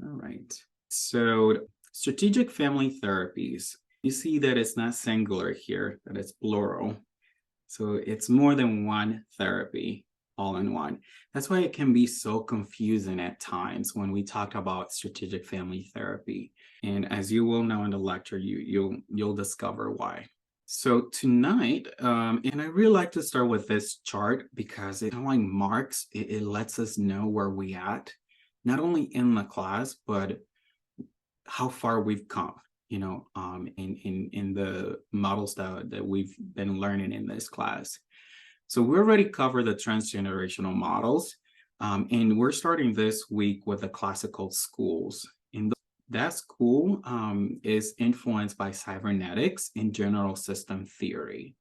All right. So strategic family therapies, you see that it's not singular here, that it's plural. So it's more than one therapy all in one. That's why it can be so confusing at times when we talk about strategic family therapy. And as you will know in the lecture, you'll discover why. So tonight, and I really like to start with this chart because it kind of like marks, it lets us know where we at, not only in the class, but how far we've come, in the models that we've been learning in this class. So we already covered the transgenerational models, and we're starting this week with the classical schools. And that school is influenced by cybernetics and general system theory.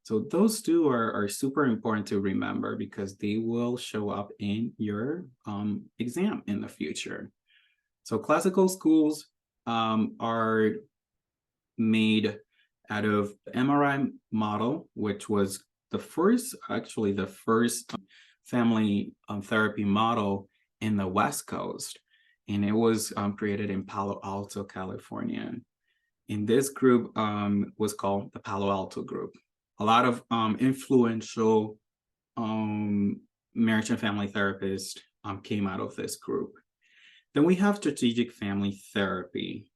So those two are super important to remember because they will show up in your exam in the future. So classical schools are made out of the MRI model, which was the first family therapy model in the West Coast. And it was created in Palo Alto, California. And this group was called the Palo Alto Group. A lot of influential marriage and family therapists came out of this group. Then we have strategic family therapy,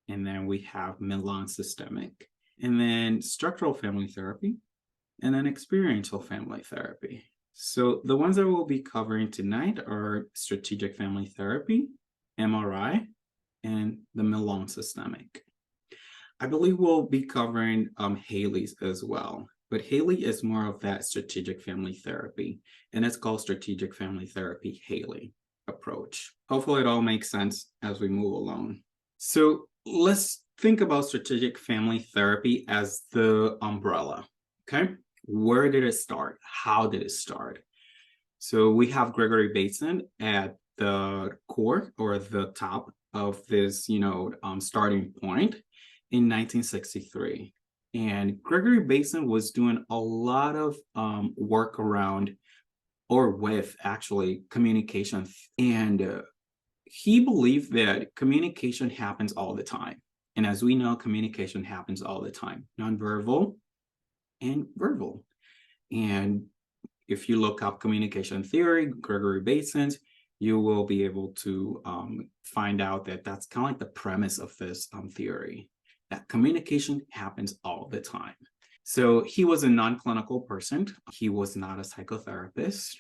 and then we have Milan systemic, and then structural family therapy, and then experiential family therapy. So the ones that we'll be covering tonight are strategic family therapy, MRI, and the Milan systemic. I believe we'll be covering Haley's as well, but Haley is more of that strategic family therapy, and it's called strategic family therapy Haley approach. Hopefully it all makes sense as we move along. So let's think about strategic family therapy as the umbrella, okay? Where did it start? How did it start? So we have Gregory Bateson at the core or the top of this, starting point in 1963. And Gregory Bateson was doing a lot of work around or with actually communication. And he believed that communication happens all the time. And as we know, communication happens all the time, nonverbal and verbal. And if you look up communication theory, Gregory Bateson's, you will be able to find out that that's kind of like the premise of this theory, that communication happens all the time. So he was a non-clinical person. He was not a psychotherapist,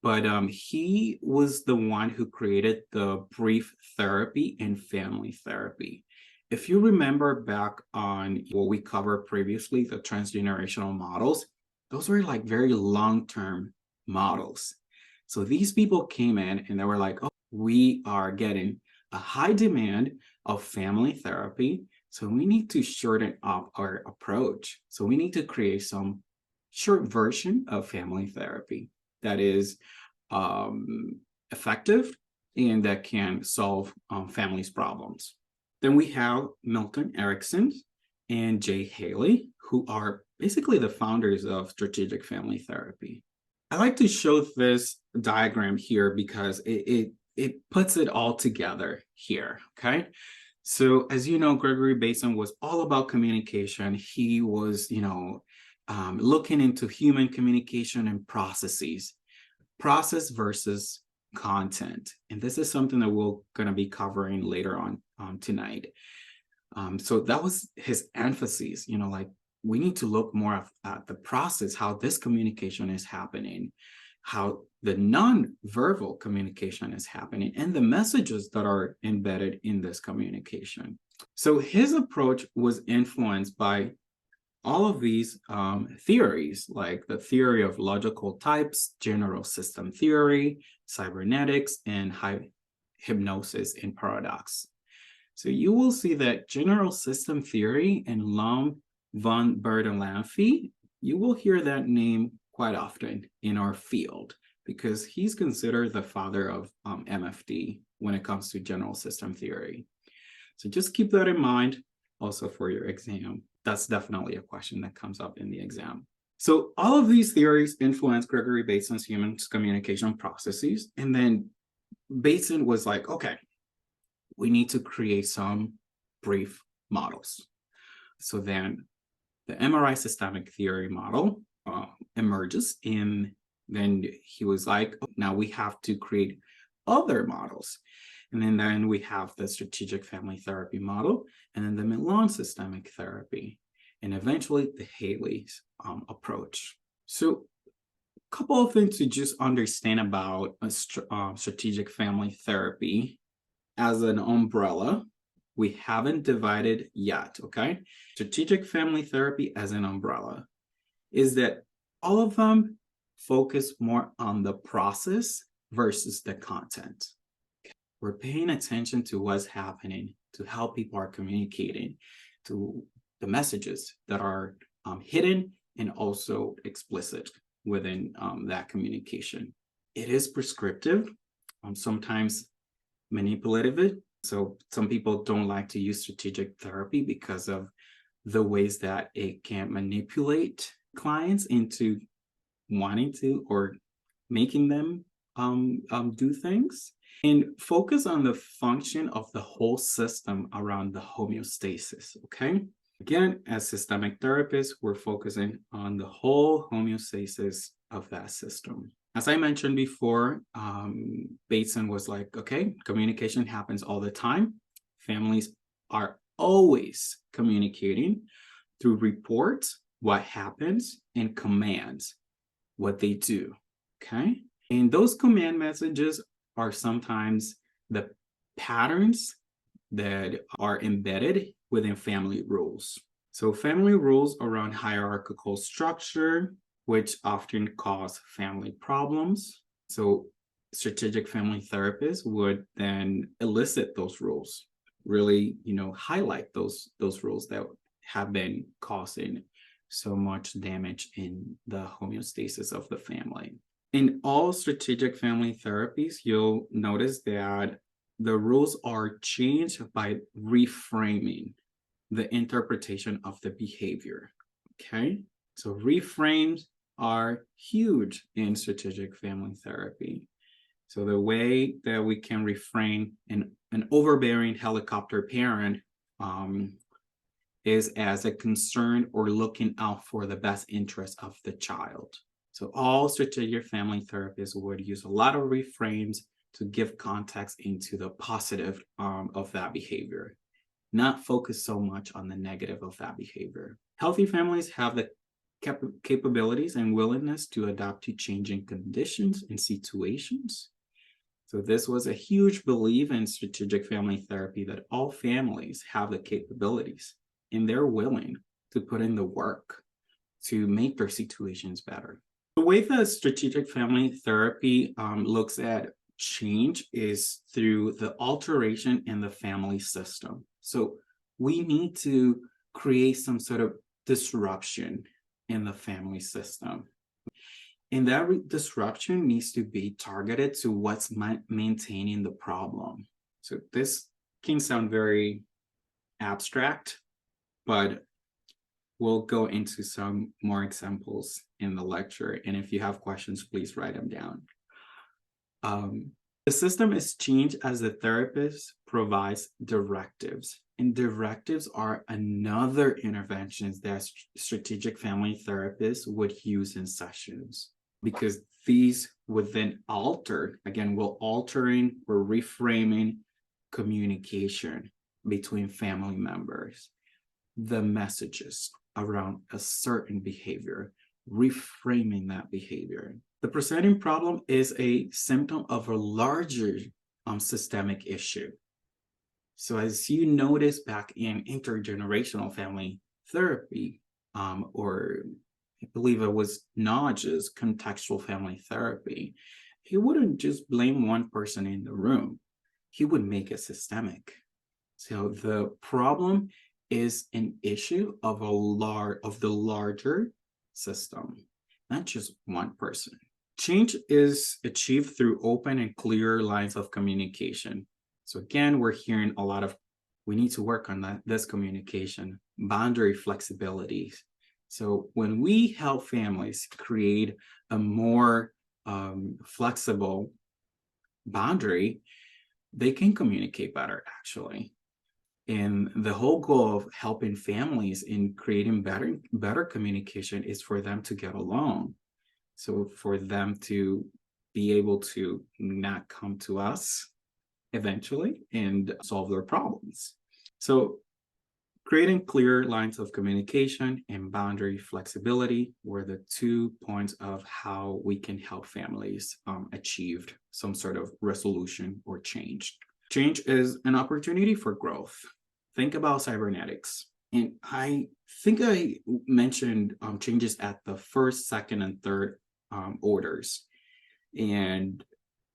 but he was the one who created the brief therapy and family therapy. If you remember back on what we covered previously, the transgenerational models, those were like very long-term models. So these people came in and they were like, oh, we are getting a high demand of family therapy. So we need to shorten up our approach. So we need to create some short version of family therapy that is effective and that can solve families' problems. Then we have Milton Erickson and Jay Haley, who are basically the founders of strategic family therapy. I like to show this diagram here because it puts it all together here, okay? So as you know, Gregory Bateson was all about communication. He was, looking into human communication and processes, process versus content. And this is something that we're going to be covering later on tonight. So that was his emphasis, we need to look more at the process, how this communication is happening, how the non-verbal communication is happening, and the messages that are embedded in this communication. So his approach was influenced by all of these theories, like the theory of logical types, general system theory, cybernetics, and hypnosis and paradox. So you will see that general system theory and Lum von Bertalanffy, you will hear that name quite often in our field because he's considered the father of MFT when it comes to general system theory. So just keep that in mind also for your exam. That's definitely a question that comes up in the exam. So all of these theories influence Gregory Bateson's human communication processes. And then Bateson was like, okay, we need to create some brief models. So then the MRI systemic theory model emerges, and then he was like, oh, now we have to create other models. And then we have the strategic family therapy model, and then the Milan systemic therapy, and eventually the Haley's approach. So a couple of things to just understand about strategic family therapy as an umbrella. We haven't divided yet, okay? Strategic family therapy as an umbrella is that all of them focus more on the process versus the content. We're paying attention to what's happening, to how people are communicating, to the messages that are hidden and also explicit within that communication. It is prescriptive, sometimes manipulative. So some people don't like to use strategic therapy because of the ways that it can manipulate clients into wanting to or making them do things, and focus on the function of the whole system around the homeostasis. Okay. Again, as systemic therapists, we're focusing on the whole homeostasis of that system. As I mentioned before, Bateson was like, okay, communication happens all the time. Families are always communicating through reports, what happens, and commands, what they do, okay? And those command messages are sometimes the patterns that are embedded within family rules. So family rules around hierarchical structure, which often cause family problems. So strategic family therapists would then elicit those rules, really, highlight those rules that have been causing so much damage in the homeostasis of the family. In all strategic family therapies, you'll notice that the rules are changed by reframing the interpretation of the behavior. Okay, so reframes are huge in strategic family therapy. So the way that we can reframe an overbearing helicopter parent is as a concern or looking out for the best interest of the child. So all strategic family therapists would use a lot of reframes to give context into the positive of that behavior, not focus so much on the negative of that behavior. Healthy families have the capabilities and willingness to adapt to changing conditions and situations. So this was a huge belief in strategic family therapy, that all families have the capabilities and they're willing to put in the work to make their situations better. The way that strategic family therapy looks at change is through the alteration in the family system. So we need to create some sort of disruption in the family system. And that disruption needs to be targeted to what's maintaining the problem. So this can sound very abstract, but we'll go into some more examples in the lecture. And if you have questions, please write them down. The system is changed as the therapist provides directives. And directives are another interventions that strategic family therapists would use in sessions, because these would then alter, again, we're reframing communication between family members, the messages around a certain behavior, reframing that behavior. The presenting problem is a symptom of a larger systemic issue. So as you notice back in intergenerational family therapy, or I believe it was Nodge's contextual family therapy, he wouldn't just blame one person in the room. He would make it systemic. So the problem is an issue of the larger system, not just one person. Change is achieved through open and clear lines of communication. So again, we're hearing a lot of, we need to work on this communication, boundary flexibilities. So when we help families create a more flexible boundary, they can communicate better, actually. And the whole goal of helping families in creating better communication is for them to get along. So for them to be able to not come to us eventually and solve their problems. So creating clear lines of communication and boundary flexibility were the 2 points of how we can help families achieve some sort of resolution or change. Change is an opportunity for growth. Think about cybernetics. And I think I mentioned changes at the first, second, and third orders. And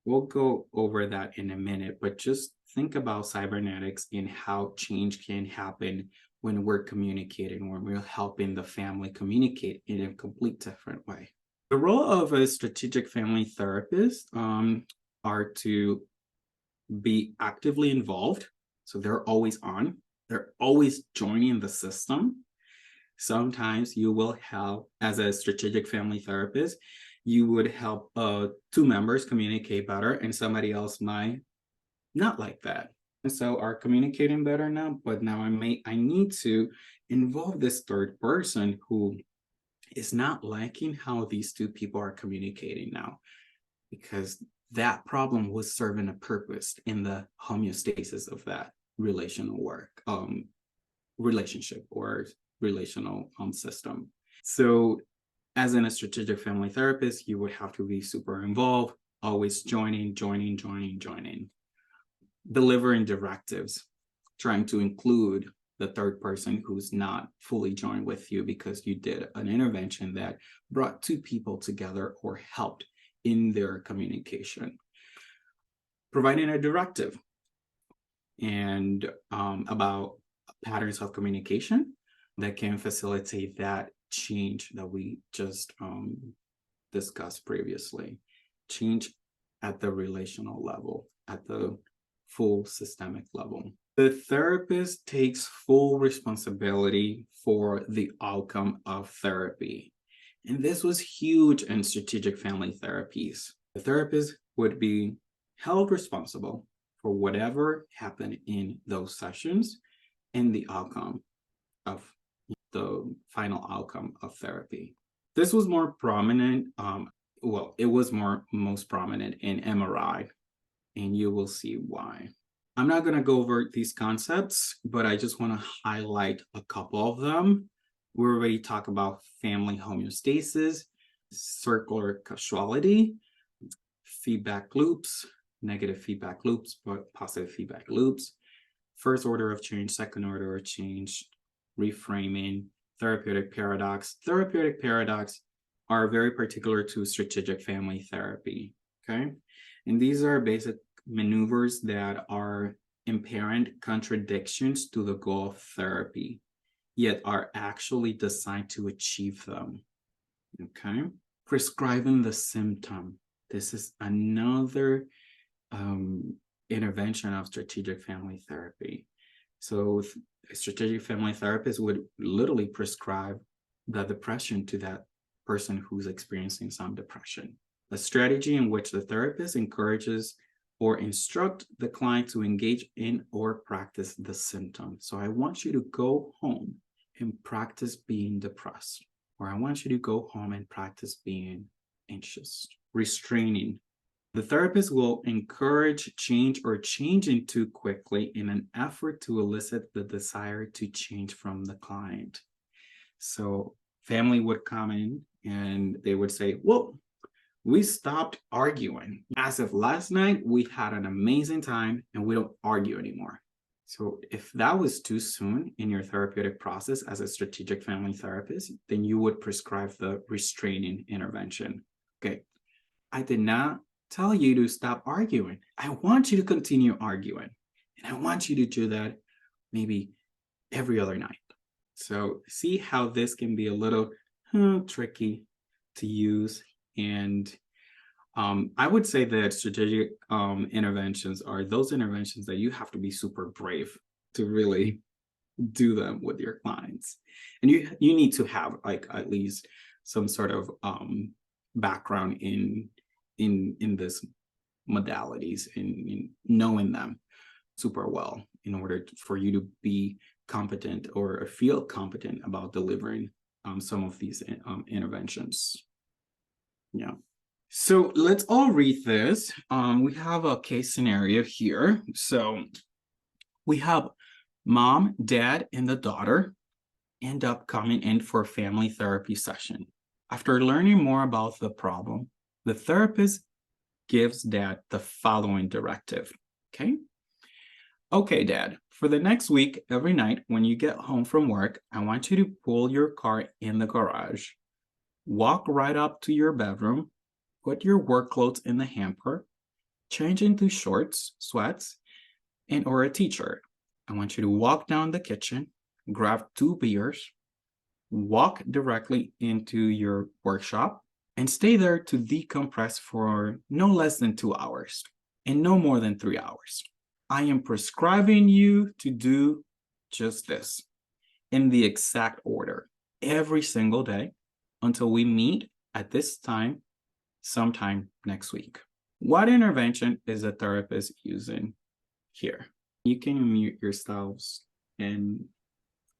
we'll go over that in a minute, but just think about cybernetics and how change can happen when we're communicating, when we're helping the family communicate in a complete different way. The role of a strategic family therapist are to be actively involved. So they're always on, they're always joining the system. Sometimes you will help, as a strategic family therapist, you would help 2 members communicate better, and somebody else might not like that. And so are communicating better now, but now I need to involve this third person who is not liking how these 2 people are communicating now, because that problem was serving a purpose in the homeostasis of that relational relationship or relational system. So as in a strategic family therapist, you would have to be super involved, always joining, delivering directives, trying to include the third person who's not fully joined with you because you did an intervention that brought 2 people together or helped in their communication. Providing a directive and about patterns of communication that can facilitate that change that we just discussed previously. Change at the relational level, at the full systemic level. The therapist takes full responsibility for the outcome of therapy. And this was huge in strategic family therapies. The therapist would be held responsible for whatever happened in those sessions and the outcome of the final outcome of therapy. This was more prominent, it was most prominent in MRI, and you will see why. I'm not going to go over these concepts, but I just want to highlight a couple of them. We already talked about family homeostasis, circular causality, feedback loops, negative feedback loops, but positive feedback loops, first order of change, second order of change, reframing, therapeutic paradox. Therapeutic paradox are very particular to strategic family therapy, okay? And these are basic maneuvers that are apparent contradictions to the goal of therapy, yet are actually designed to achieve them, okay? Prescribing the symptom. This is another intervention of strategic family therapy. So a strategic family therapist would literally prescribe the depression to that person who's experiencing some depression. A strategy in which the therapist encourages or instruct the client to engage in or practice the symptom. So I want you to go home and practice being depressed, or I want you to go home and practice being anxious. Restraining. The therapist will encourage change or changing too quickly in an effort to elicit the desire to change from the client. So family would come in and they would say, well, we stopped arguing. As of last night, we had an amazing time and we don't argue anymore. So if that was too soon in your therapeutic process as a strategic family therapist, then you would prescribe the restraining intervention. Okay, I did not tell you to stop arguing. I want you to continue arguing. And I want you to do that maybe every other night. So see how this can be a little tricky to use. And I would say that strategic interventions are those interventions that you have to be super brave to really do them with your clients. And you need to have like at least some sort of background in this modalities and knowing them super well in order for you to be competent or feel competent about delivering some of these interventions. Yeah. So let's all read this. We have a case scenario here. So we have mom, dad, and the daughter end up coming in for a family therapy session. After learning more about the problem, the therapist gives dad the following directive. Okay, dad, for the next week, every night when you get home from work, I want you to pull your car in the garage, walk right up to your bedroom, put your work clothes in the hamper, change into shorts, sweats, or a t-shirt. I want you to walk down the kitchen, grab 2 beers, walk directly into your workshop, and stay there to decompress for no less than 2 hours and no more than 3 hours. I am prescribing you to do just this in the exact order every single day until we meet at this time sometime next week. What intervention is a therapist using here? You can mute yourselves and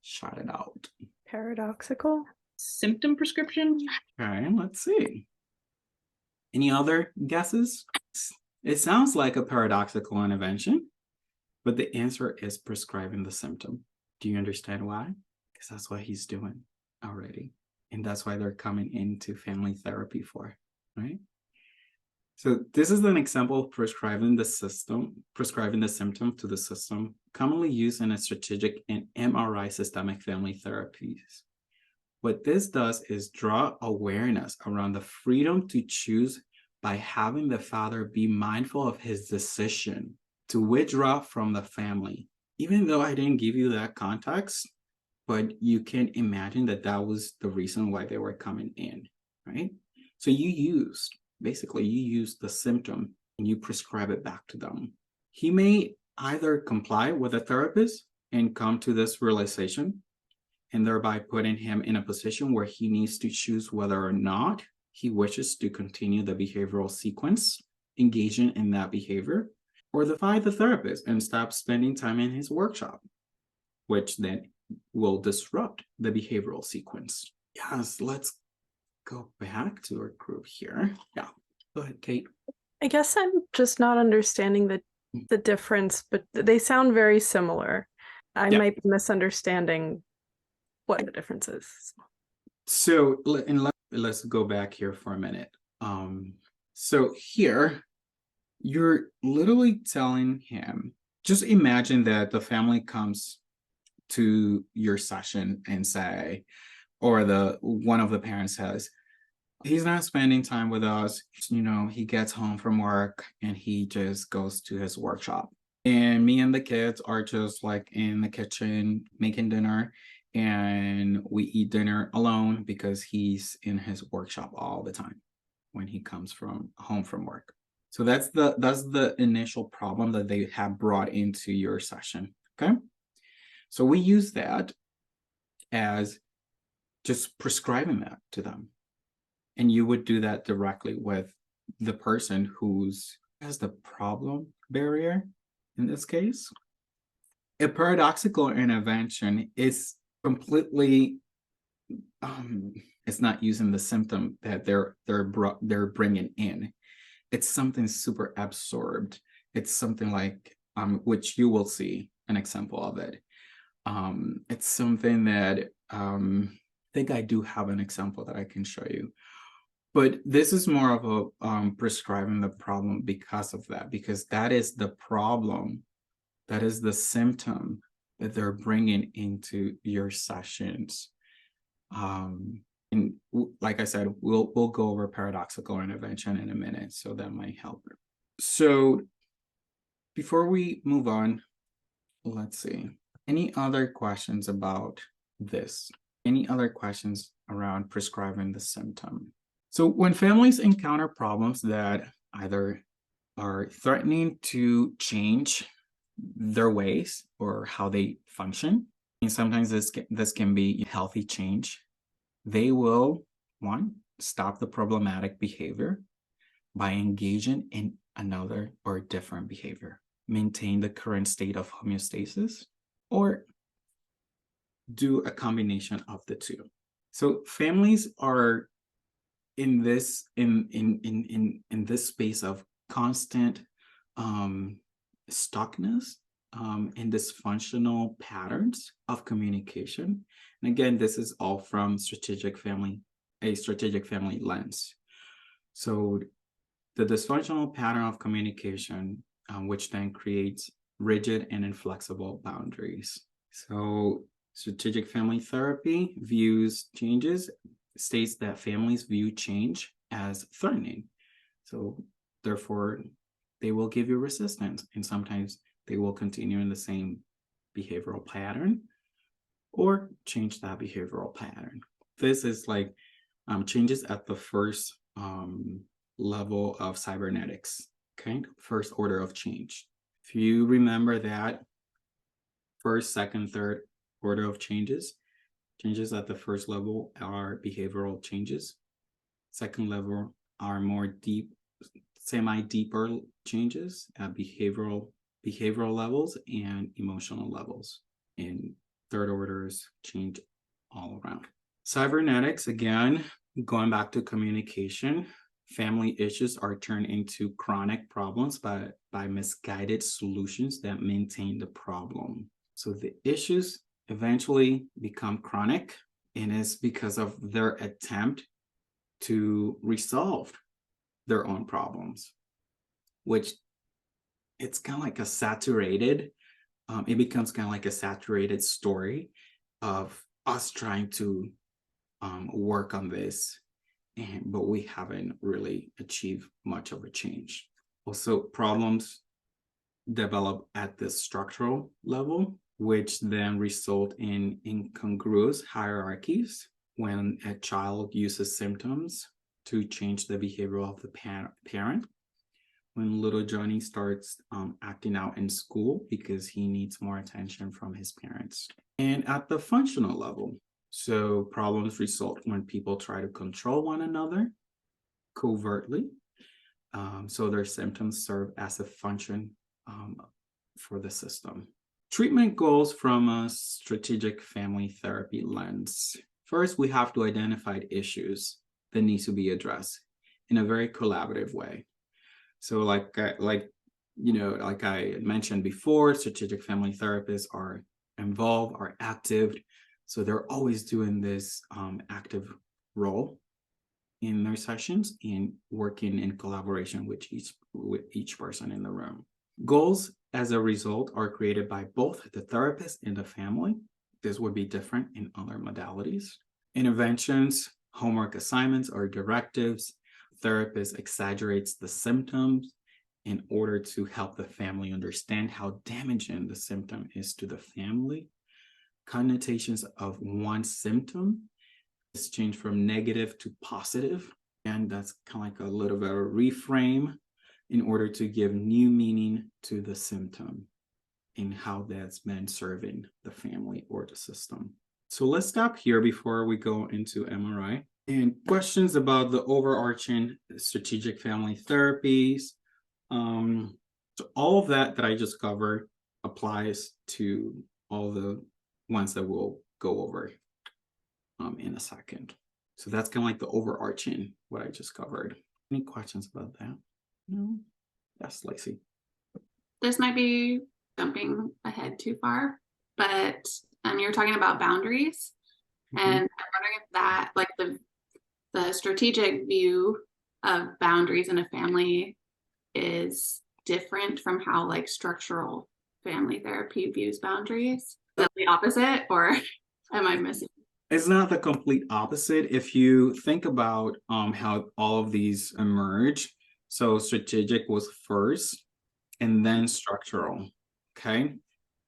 shout it out. Paradoxical? Symptom prescription? Okay, let's see. Any other guesses? It sounds like a paradoxical intervention, but the answer is prescribing the symptom. Do you understand why? Because that's what he's doing already. And that's why they're coming into family therapy for, right? So this is an example of prescribing the symptom to the system, commonly used in a strategic and MRI systemic family therapies. What this does is draw awareness around the freedom to choose by having the father be mindful of his decision to withdraw from the family. Even though I didn't give you that context, but you can imagine that that was the reason why they were coming in, right? So you used the symptom and you prescribe it back to them. He may either comply with a therapist and come to this realization, and thereby putting him in a position where he needs to choose whether or not he wishes to continue the behavioral sequence, engaging in that behavior, or defy the therapist and stop spending time in his workshop, which then will disrupt the behavioral sequence. Yes, let's go back to our group here. Yeah, go ahead, Kate. I guess I'm just not understanding the difference, but they sound very similar. I might be misunderstanding what the difference is. So let's go back here for a minute. So here, you're literally telling him, just imagine that the family comes to your session and say, or one of the parents says, he's not spending time with us. He gets home from work and he just goes to his workshop. And me and the kids are just like in the kitchen making dinner, and we eat dinner alone because he's in his workshop all the time when he comes home from work. So that's the initial problem that they have brought into your session. Okay. So we use that as just prescribing that to them. And you would do that directly with the person who has the problem barrier in this case. A paradoxical intervention is completely, it's not using the symptom that they're bringing in. It's something super absorbed. It's something like, which you will see an example of it. It's something that I think I do have an example that I can show you. But this is more of a prescribing the problem because of that, because that is the problem, that is the symptom that they're bringing into your sessions. And like I said, we'll go over paradoxical intervention in a minute, so that might help. So before we move on, let's see. Any other questions about this? Any other questions around prescribing the symptom? So when families encounter problems that either are threatening to change their ways or how they function, and sometimes this can be healthy change, they will, one, stop the problematic behavior by engaging in another or different behavior, maintain the current state of homeostasis, or do a combination of the two. So families are in this space of constant stuckness and dysfunctional patterns of communication. And again, this is all from a strategic family lens. So the dysfunctional pattern of communication, which then creates rigid and inflexible boundaries. So strategic family therapy views changes, states that families view change as threatening. So therefore, they will give you resistance, and sometimes they will continue in the same behavioral pattern or change that behavioral pattern. This is like changes at the first level of cybernetics, okay? First order of change. If you remember that first, second, third order of changes at the first level are behavioral changes. Second level are more deep, semi-deeper changes at behavioral levels and emotional levels. And third orders change all around. Cybernetics, again, going back to communication, family issues are turned into chronic problems by misguided solutions that maintain the problem. So the issues eventually become chronic, and it's because of their attempt to resolve their own problems, which it's kind of like a saturated, it becomes kind of like a saturated story of us trying to work on this, but we haven't really achieved much of a change. Also, problems develop at the structural level, which then result in incongruous hierarchies when a child uses symptoms to change the behavior of the parent. When little Johnny starts acting out in school because he needs more attention from his parents. And at the functional level, so problems result when people try to control one another covertly. So their symptoms serve as a function for the system. Treatment goals from a strategic family therapy lens. First, we have to identify issues that need to be addressed in a very collaborative way. So like I mentioned before, strategic family therapists are involved, are active. So they're always doing this active role in their sessions and working in collaboration with each person in the room. Goals, as a result, are created by both the therapist and the family. This would be different in other modalities. Interventions, homework assignments, or directives. Therapist exaggerates the symptoms in order to help the family understand how damaging the symptom is to the family. Connotations of one symptom is changed from negative to positive, and that's kind of like a little bit of a reframe in order to give new meaning to the symptom and how that's been serving the family or the system. So let's stop here before we go into MRI. And questions about the overarching strategic family therapies. So all of that I just covered applies to all the ones that we'll go over in a second. So that's kind of like the overarching, what I just covered. Any questions about that? No? Yes, Lacey. This might be jumping ahead too far, but you're talking about boundaries. And I'm wondering if that, like the strategic view of boundaries in a family is different from how like structural family therapy views boundaries. Is that the opposite, or am I missing? It's not the complete opposite. If you think about how all of these emerge, so strategic was first and then structural, okay?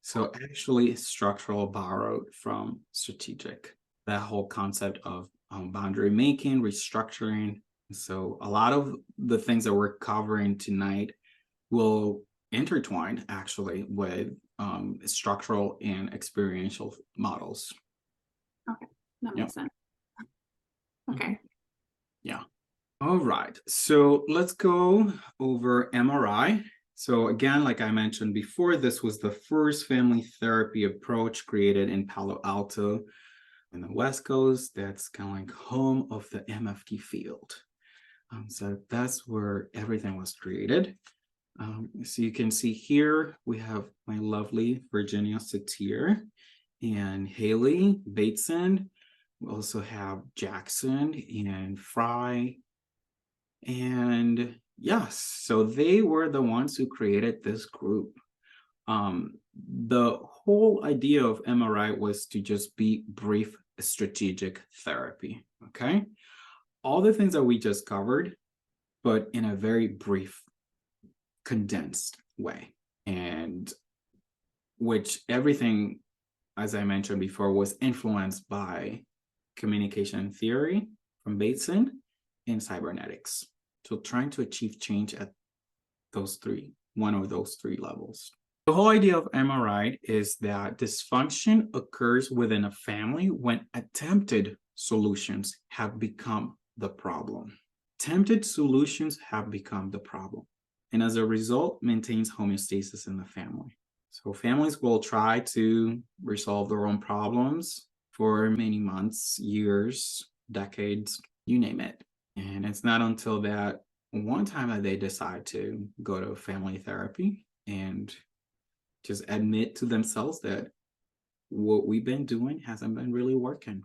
So actually structural borrowed from strategic, that whole concept of boundary making, restructuring. So a lot of the things that we're covering tonight will intertwine actually with structural and experiential models. Okay, that makes sense. Okay. Yeah. All right, so let's go over MRI. So again, like I mentioned before, this was the first family therapy approach created in Palo Alto in the West Coast. That's kind of like home of the MFT field. So that's where everything was created. So you can see here, we have my lovely Virginia Satir and Haley Bateson. We also have Jackson and Fry. And yes, so they were the ones who created this group. The whole idea of MRI was to just be brief strategic therapy, okay? All the things that we just covered, but in a very brief, condensed way. And which everything, as I mentioned before, was influenced by communication theory from Bateson and cybernetics. So trying to achieve change at one of those three levels. The whole idea of MRI is that dysfunction occurs within a family when attempted solutions have become the problem. Attempted solutions have become the problem, and as a result, maintains homeostasis in the family. So families will try to resolve their own problems for many months, years, decades, you name it. And it's not until that one time that they decide to go to family therapy and just admit to themselves that what we've been doing hasn't been really working.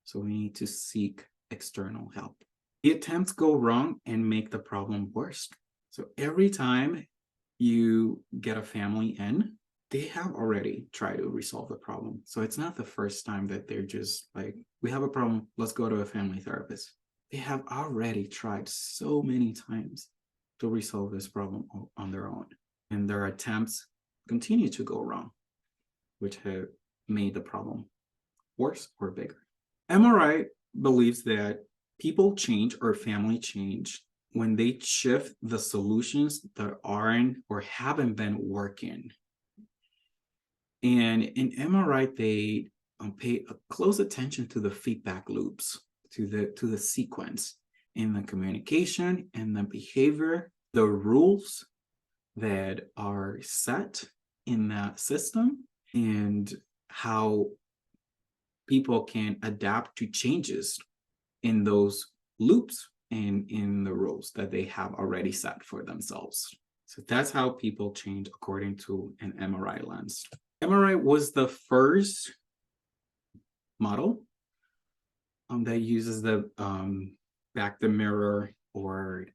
So we need to seek external help. The attempts go wrong and make the problem worse. So every time you get a family in, they have already tried to resolve the problem. So it's not the first time that they're just like, we have a problem, let's go to a family therapist. They have already tried so many times to resolve this problem on their own. And their attempts continue to go wrong, which have made the problem worse or bigger. MRI believes that people change or family change when they shift the solutions that aren't or haven't been working. And in MRI, they pay a close attention to the feedback loops, to the sequence in the communication and the behavior, the rules that are set in that system, and how people can adapt to changes in those loops and in the rules that they have already set for themselves. So that's how people change according to an MRI lens. MRI was the first model that uses the back the mirror or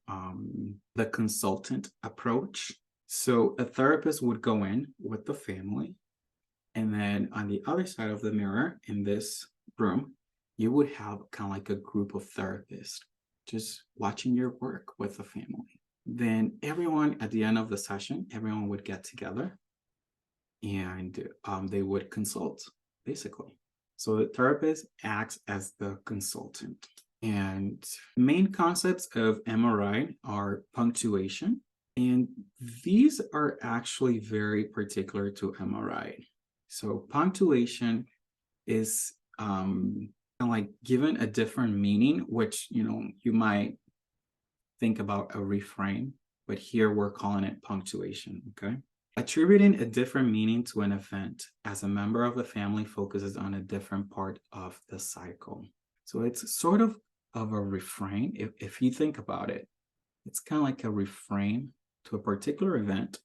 the consultant approach. So a therapist would go in with the family, and then on the other side of the mirror in this room, you would have kind of like a group of therapists just watching your work with the family. Then everyone at the end of the session, everyone would get together and they would consult, basically. So the therapist acts as the consultant. And main concepts of MRI are punctuation. And these are actually very particular to MRI. So punctuation is like given a different meaning, which, you might think about a reframe, but here we're calling it punctuation, okay? Attributing a different meaning to an event as a member of the family focuses on a different part of the cycle. So it's sort of a refrain. If you think about it, it's kind of like a refrain to a particular event,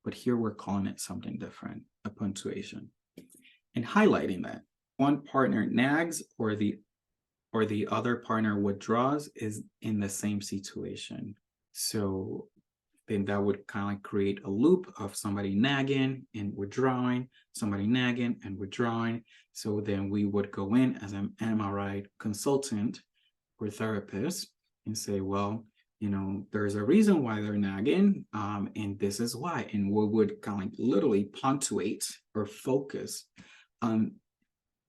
but here we're calling it something different, a punctuation. And highlighting that one partner nags or the other partner withdraws is in the same situation. So then that would kind of like create a loop of somebody nagging and withdrawing, somebody nagging and withdrawing. So then we would go in as an MRI consultant or therapist and say, well, there's a reason why they're nagging, and this is why. And we would kind of like literally punctuate or focus on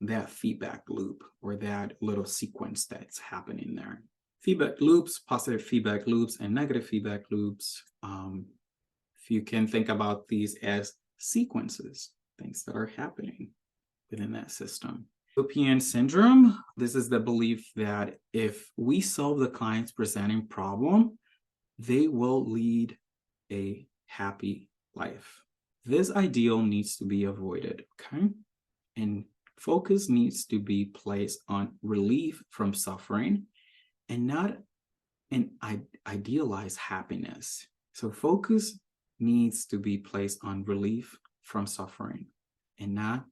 that feedback loop or that little sequence that's happening there. Feedback loops, positive feedback loops, and negative feedback loops. If you can think about these as sequences, things that are happening within that system. Utopian syndrome. This is the belief that if we solve the client's presenting problem, they will lead a happy life. This ideal needs to be avoided, okay? And focus needs to be placed on relief from suffering and not an idealized happiness. So focus needs to be placed on relief from suffering and not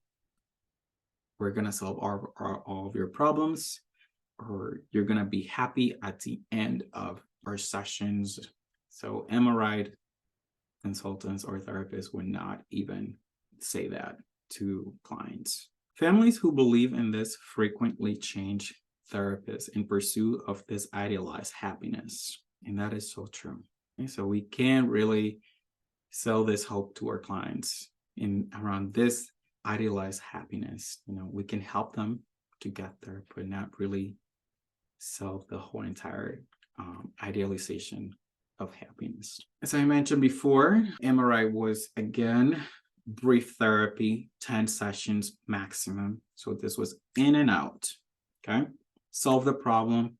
we're going to solve all of your problems or you're going to be happy at the end of our sessions. So MRI consultants or therapists would not even say that to clients. Families who believe in this frequently change therapists in pursuit of this idealized happiness. And that is so true. Okay, so we can't really sell this hope to our clients in around this idealized happiness. We can help them to get there, but not really sell the whole entire idealization of happiness. As I mentioned before, MRI was, again, brief therapy, 10 sessions maximum. So this was in and out, okay? Solve the problem,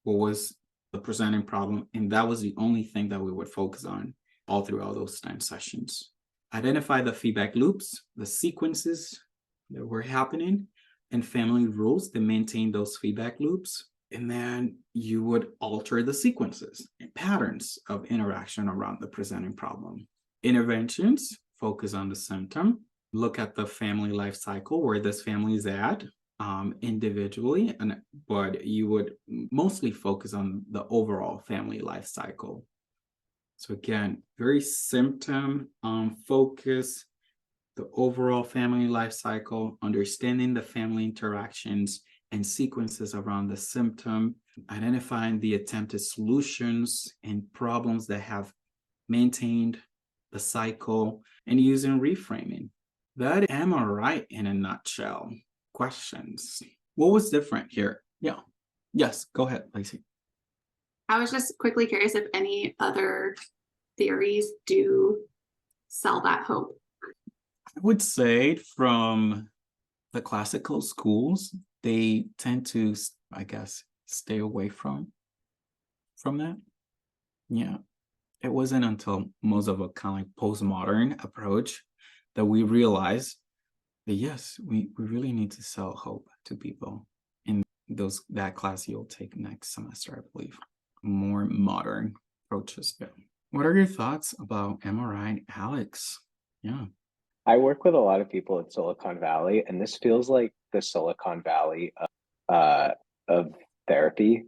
what was the presenting problem, and that was the only thing that we would focus on all throughout those 10 sessions. Identify the feedback loops, the sequences that were happening, and family rules to maintain those feedback loops. And then you would alter the sequences and patterns of interaction around the presenting problem. Interventions focus on the symptom, look at the family life cycle, where this family is at individually, but you would mostly focus on the overall family life cycle. So again, very symptom focus, the overall family life cycle, understanding the family interactions and sequences around the symptom, identifying the attempted solutions and problems that have maintained the cycle, and using reframing. That am I right in a nutshell? Questions? What was different here? Yeah. Yes, go ahead, Lacey. I was just quickly curious if any other theories do sell that hope. I would say from the classical schools, they tend to, I guess, stay away from that. Yeah. It wasn't until most of a kind of like postmodern approach that we realized that yes, we really need to sell hope to people. In that class you'll take next semester, I believe. More modern approaches. Yeah. What are your thoughts about MRI, Alex? Yeah. I work with a lot of people at Silicon Valley, and this feels like the Silicon Valley of therapy.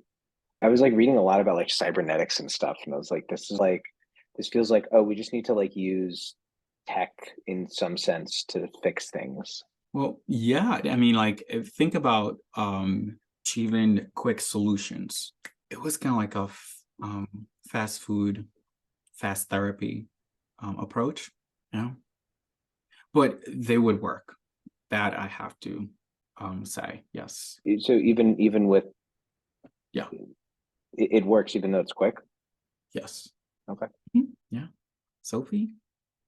I was like reading a lot about like cybernetics and stuff, and I was like, this feels like, oh, we just need to like use tech in some sense to fix things. Well, yeah. I mean, like think about achieving quick solutions. It was kind of like a fast food, fast therapy approach, but they would work. That I have to say, yes. So even with, yeah, it works even though it's quick. Yes. Okay. Yeah. Sophie,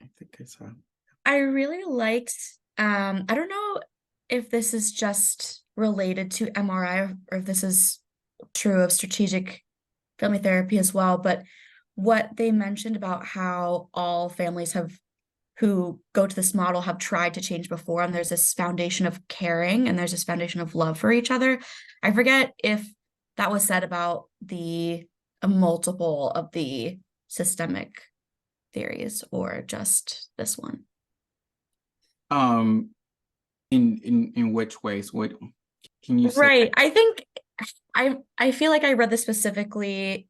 I think I saw. I really liked, I don't know if this is just related to MRI or if this is true of strategic family therapy as well, but what they mentioned about how all families who go to this model have tried to change before, and there's this foundation of caring and there's this foundation of love for each other. I forget if that was said about a multiple of the systemic theories or just this one. In which ways? What can you say? Right. I think I feel like I read this specifically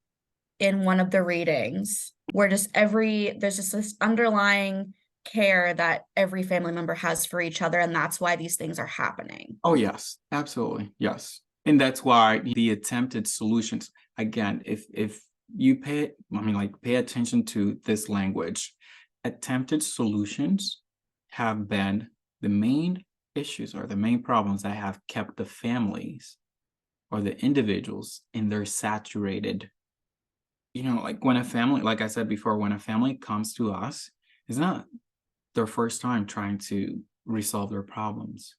in one of the readings where there's just this underlying care that every family member has for each other, and that's why these things are happening. Oh yes, absolutely, yes. And that's why the attempted solutions, again, if you pay attention to this language, attempted solutions have been the main issues or the main problems that have kept the families or the individuals in their saturated, like when a family, like I said before, when a family comes to us, it's not their first time trying to resolve their problems.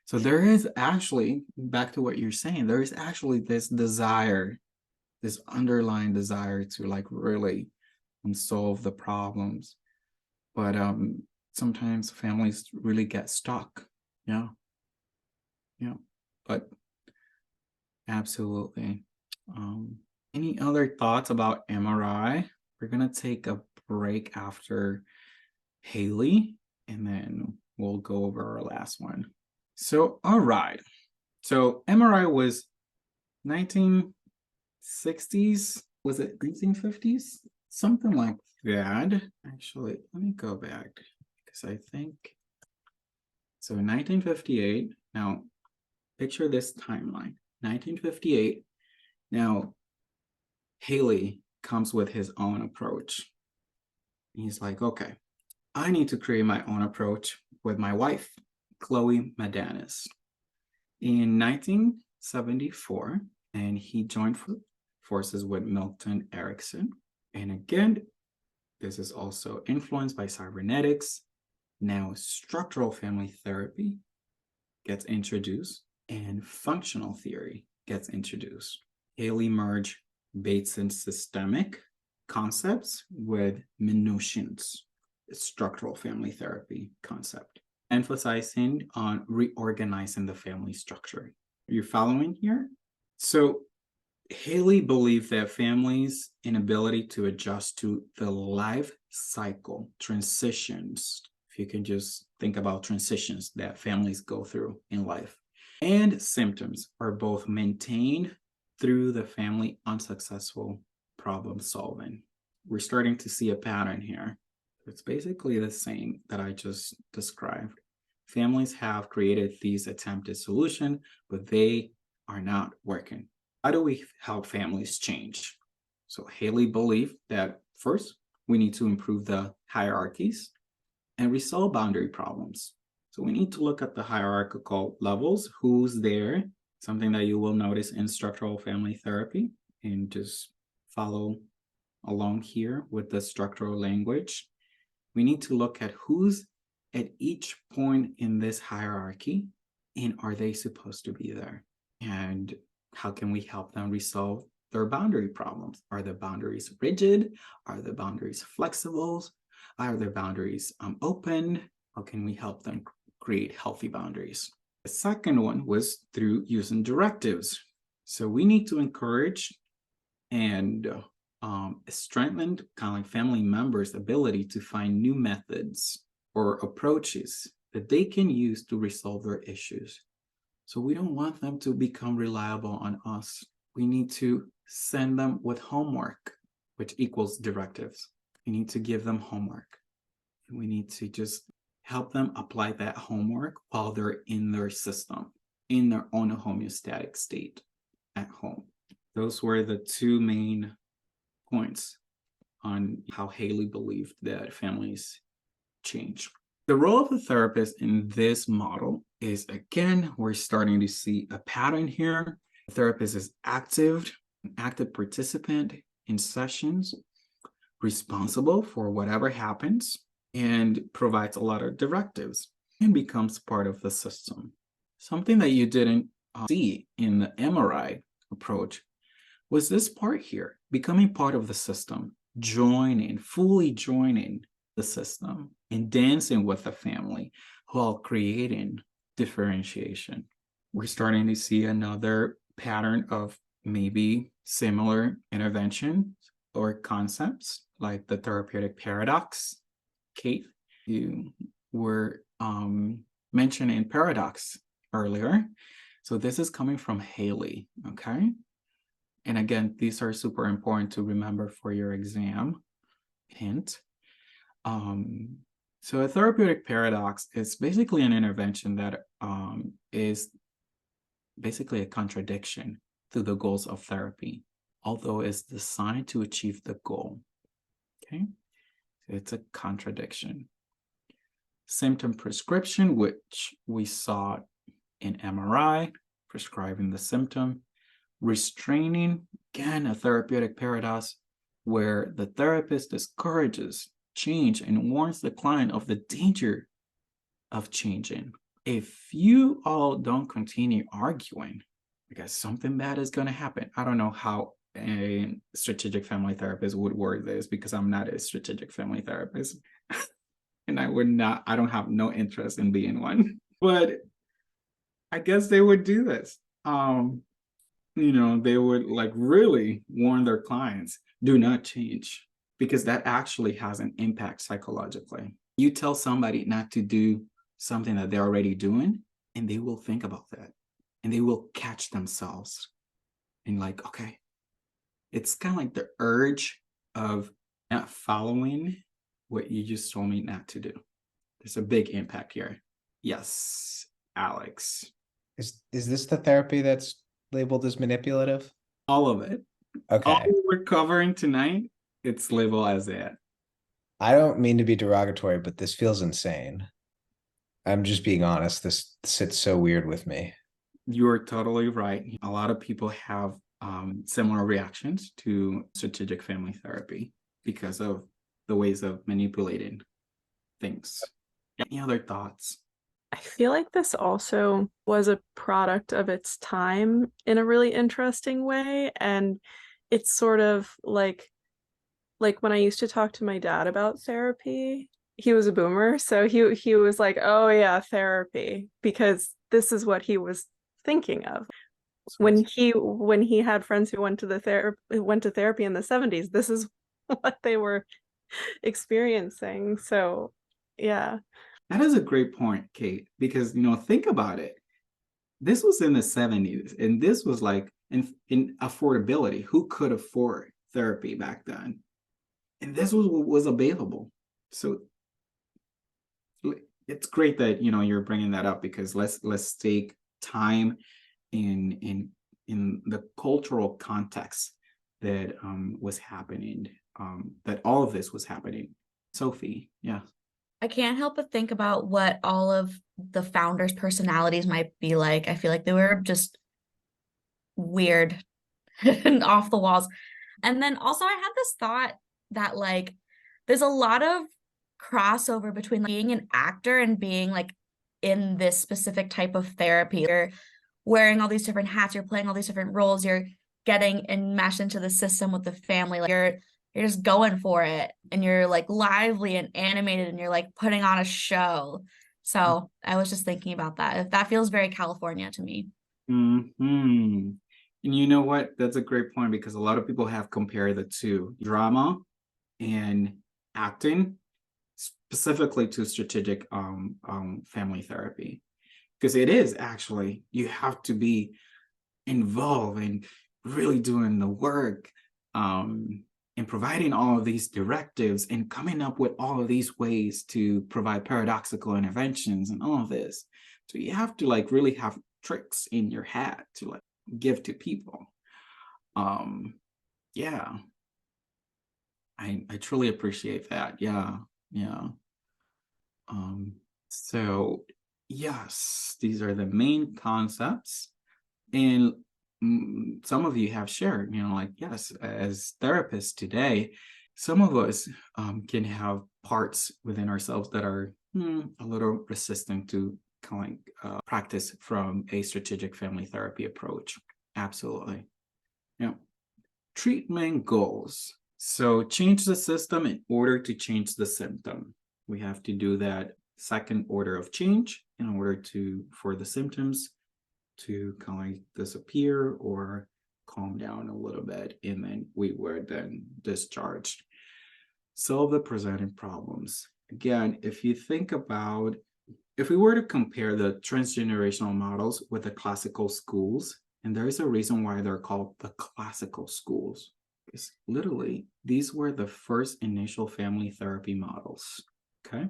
So there is actually, back to what you're saying, there is actually this desire, this underlying desire to like really solve the problems. But sometimes families really get stuck. Yeah. Yeah. But absolutely. Any other thoughts about MRI? We're gonna take a break after Haley, and then we'll go over our last one. So, all right. So MRI was 1960s. Was it 1950s? Something like that. Actually, let me go back because I think so. 1958. Now, picture this timeline. 1958. Now, Haley comes with his own approach. He's like, okay, I need to create my own approach with my wife, Chloe Madanis. In 1974, and he joined forces with Milton Erickson. And again, this is also influenced by cybernetics. Now, structural family therapy gets introduced, and functional theory gets introduced. Haley merged Bateson's systemic concepts with Minuchin's structural family therapy concept, emphasizing on reorganizing the family structure. Are you following here? So Haley believed that families' inability to adjust to the life cycle transitions, if you can just think about transitions that families go through in life, and symptoms are both maintained through the family unsuccessful problem solving. We're starting to see a pattern here. It's basically the same that I just described. Families have created these attempted solutions, but they are not working. How do we help families change? So Haley believed that first, we need to improve the hierarchies and resolve boundary problems. So we need to look at the hierarchical levels, who's there, something that you will notice in structural family therapy, and just follow along here with the structural language. We need to look at who's at each point in this hierarchy, and are they supposed to be there? And how can we help them resolve their boundary problems? Are the boundaries rigid? Are the boundaries flexible? Are the boundaries open? How can we help them create healthy boundaries? The second one was through using directives. So we need to encourage and strengthen kind of like family members' ability to find new methods or approaches that they can use to resolve their issues. So we don't want them to become reliable on us. We need to send them with homework, which equals directives. We need to give them homework. And we need to just help them apply that homework while they're in their system, in their own homeostatic state at home. Those were the two main points on how Haley believed that families change. The role of the therapist in this model is, again, we're starting to see a pattern here. The therapist is an active participant in sessions, responsible for whatever happens, and provides a lot of directives and becomes part of the system. Something that you didn't see in the MRI approach was this part here, becoming part of the system, fully joining the system and dancing with the family while creating differentiation. We're starting to see another pattern of maybe similar interventions or concepts like the therapeutic paradox. Kate, you were mentioning paradox earlier. So this is coming from Haley, okay? And again, these are super important to remember for your exam. Hint. So a therapeutic paradox is basically an intervention that is basically a contradiction to the goals of therapy, although it's designed to achieve the goal. Okay, so it's a contradiction. Symptom prescription, which we saw in MRI, prescribing the symptom. Restraining, again, a therapeutic paradox where the therapist discourages change and warns the client of the danger of changing. if you all don't continue arguing, because something bad is going to happen. I don't know how a strategic family therapist would word this, because I'm not a strategic family therapist. And I don't have no interest in being one. But I guess they would do this. They would like really warn their clients, do not change, because that actually has an impact psychologically. You tell somebody not to do something that they're already doing, and they will think about that, and they will catch themselves and like, okay, it's kind of like the urge of not following what you just told me not to do. There's a big impact here. Yes, Alex. Is this the therapy that's labeled as manipulative? All of it. All Okay. we're covering tonight, it's labeled as that. I don't mean to be derogatory, but this feels insane. I'm just being honest. This sits so weird with me. You're totally right. A lot of people have similar reactions to strategic family therapy because of the ways of manipulating things. Any other thoughts? I feel like this also was a product of its time in a really interesting way. And it's sort of like when I used to talk to my dad about therapy, he was a boomer. So he was like, oh yeah, therapy, because this is what he was thinking of. When he had friends who went to therapy in the 70s, this is what they were experiencing. So yeah. That is a great point, Kate, because think about it. This was in the 70s, and this was like in affordability. Who could afford therapy back then? And this was what was available. So it's great that you're bringing that up, because let's take time in the cultural context that was happening, that all of this was happening. Sophie, yeah. I can't help but think about what all of the founders' personalities might be like. I feel like they were just weird and off the walls. And then also I had this thought that like there's a lot of crossover between being an actor and being like in this specific type of therapy. You're wearing all these different hats, you're playing all these different roles, you're getting enmeshed into the system with the family. Like you're just going for it, and you're like lively and animated, and you're like putting on a show. So I was just thinking about that. That feels very California to me. And you know what? That's a great point, because a lot of people have compared the two, drama and acting, specifically to strategic family therapy, because it is actually, you have to be involved in really doing the work, and providing all of these directives and coming up with all of these ways to provide paradoxical interventions and all of this. So you have to like really have tricks in your hat to like give to people. Yeah. I truly appreciate that. Yeah. So yes, these are the main concepts. And some of you have shared, like, yes, as therapists today, some of us can have parts within ourselves that are a little resistant to kind of like practice from a strategic family therapy approach. Absolutely. Yeah. Treatment goals. So change the system in order to change the symptom. We have to do that second order of change in order for the symptoms to kind of like disappear or calm down a little bit, and then we were then discharged. Solve the presenting problems. Again, if we were to compare the transgenerational models with the classical schools, and there is a reason why they're called the classical schools, because literally these were the first initial family therapy models. Okay,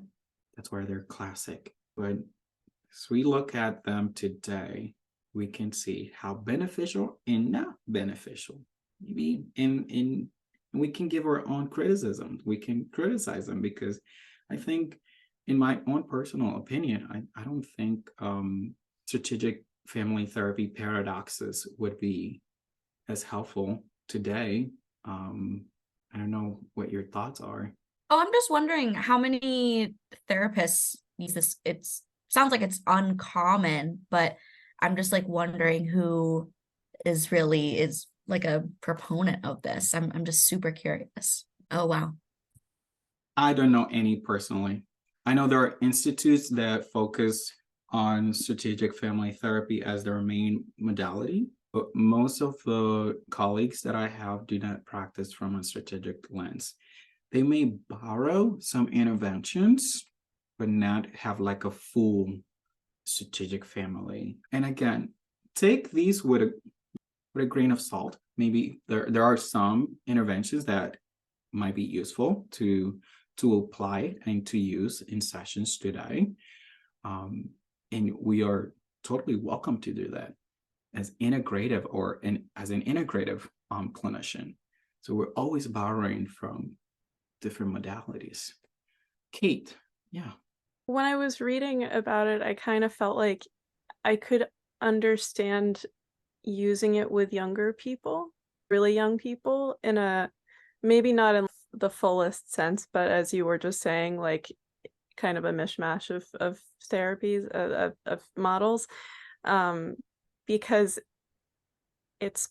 that's why they're classic. But as we look at them today, we can see how beneficial and not beneficial. Maybe in we can give our own criticism. We can criticize them, because I think, in my own personal opinion, I don't think strategic family therapy paradoxes would be as helpful today. I don't know what your thoughts are. Oh, I'm just wondering how many therapists use this. It's sounds like it's uncommon, but I'm just like wondering who is like a proponent of this. I'm just super curious. Oh wow. I don't know any personally. I know there are institutes that focus on strategic family therapy as their main modality, but most of the colleagues that I have do not practice from a strategic lens. They may borrow some interventions, but not have like a full strategic family. And again, take these with a grain of salt. Maybe there are some interventions that might be useful to apply and to use in sessions today. And we are totally welcome to do that as integrative or as an integrative clinician. So we're always borrowing from different modalities. Kate, yeah. When I was reading about it, I kind of felt like I could understand using it with younger people, really young people, in a maybe not in the fullest sense, but as you were just saying, like kind of a mishmash of therapies, of models, because it's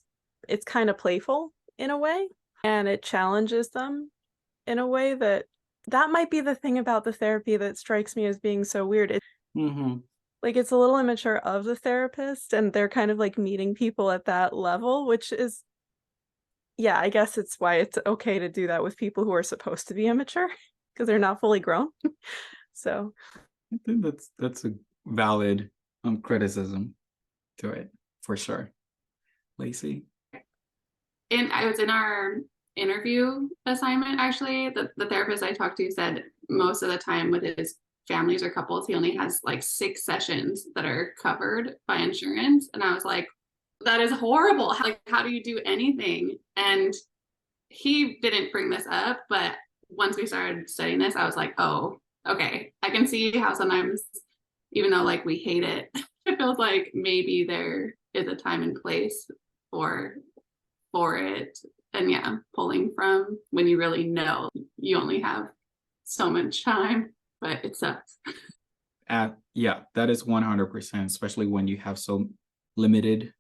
kind of playful in a way, and it challenges them in a way that might be the thing about the therapy that strikes me as being so weird. Like it's a little immature of the therapist, and they're kind of like meeting people at that level, which is, yeah, I guess it's why it's okay to do that with people who are supposed to be immature because they're not fully grown. So I think that's a valid criticism to it for sure. Lacey? And I was in our interview assignment, actually, the therapist I talked to said most of the time with his families or couples, he only has like 6 sessions that are covered by insurance. And I was like, that is horrible. How do you do anything? And he didn't bring this up, but once we started studying this, I was like, oh, okay, I can see how sometimes, even though like we hate it, it feels like maybe there is a time and place for it. And yeah, pulling from when you really know you only have so much time, but it sucks. Yeah, that is 100%, especially when you have so limited